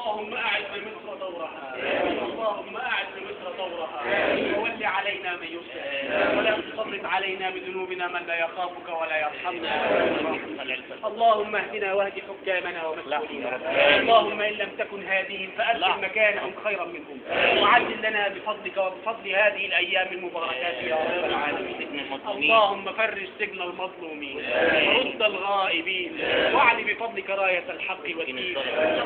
اللهم أعز مصر دورها، اللهم أعز مصر دورها، وول علينا من يصلح، ولا تسلط علينا بذنوبنا من لا يخافك ولا يرحمنا. اللهم اهدنا واهد حكامنا ومسؤولينا، اللهم إن لم تكن هاديهم فأبدل مكانهم خيرا منهم، وعجل لنا بفضلك وبفضل هذه الأيام المباركات يا رب العالمين. اللهم فرج سجن المظلومين ورد الغائبين، واعل بفضلك راية الحق والدين.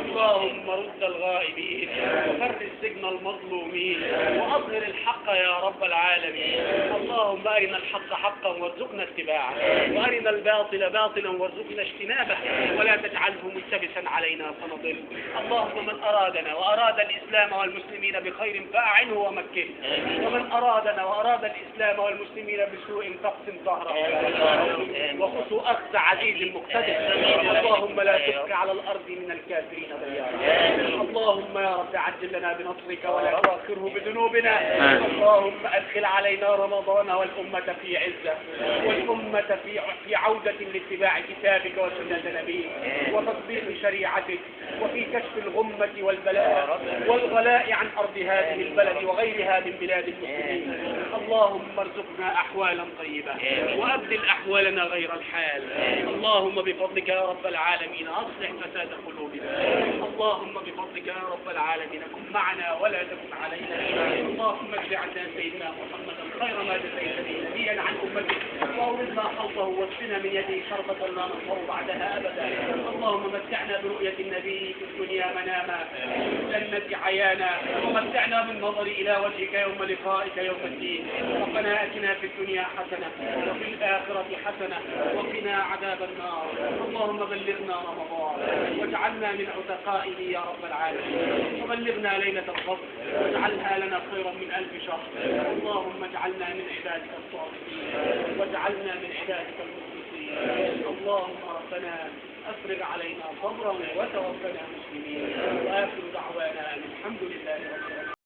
اللهم رد الغائبين وفرج سجن المظلومين وأظهر الحق يا رب العالمين. اللهم أرنا الحق حقا وارزقنا اتباعه، وأرنا الباطل باطلا وارزقنا اجتنابه، ولا تجعله ملتبسا علينا فنضل. اللهم من أرادنا وأراد الإسلام والمسلمين بخير فأعنه ومكنه، ومن أرادنا وأراد الإسلام والمسلمين بسوء فاقسم ظهره، وخذ أخذ عزيز مقتدر. اللهم لا تبق على الأرض من الكافرين ديارا. اللهم يا رب عجل لنا بنصرك ولا تؤخره بذنوبنا. اللهم أدخل علينا رمضان والأمة في عزة، والأمة في عودة لاتباع كتابك وسنة نبيك وتطبيق شريعتك، وفي كشف الغمة والبلاء والغلاء عن أرض هذه البلد وغيرها من بلاد المسلمين. اللهم ارزقنا أحوالا طيبة وأبدل أحوالنا غير الحال. اللهم بفضلك يا رب العالمين أصلح فساد قلوبنا. اللهم بفضلك يا رب العالمين كن معنا ولا تكن علينا. اللهم اجعلنا سيدنا محمدا خير ما جزيت به نبيا عن أمته، وأوردنا حوضه واسقنا من يده شربة لا نظمأ بعدها أبدا. اللهم متعنا برؤية النبي في الدنيا مناما، في الجنة عيانا، ومتعنا بالنظر إلى وجهك يوم لقائك يوم الدين. ربنا آتنا في الدنيا حسنة وفي الآخرة حسنة وقنا عذاب النار. اللهم بلغنا رمضان واجعلنا من عتقائه يا رب العالمين، وبلغنا ليلة القدر واجعلها لنا خيرا من 1000 شهر. اللهم اجعلنا من عبادك الصالحين واجعلنا من عبادك المخلصين. اللهم ربنا أفرغ علينا صبرا وتوفنا مسلمين، وآخر دعوانا الحمد لله رب العالمين.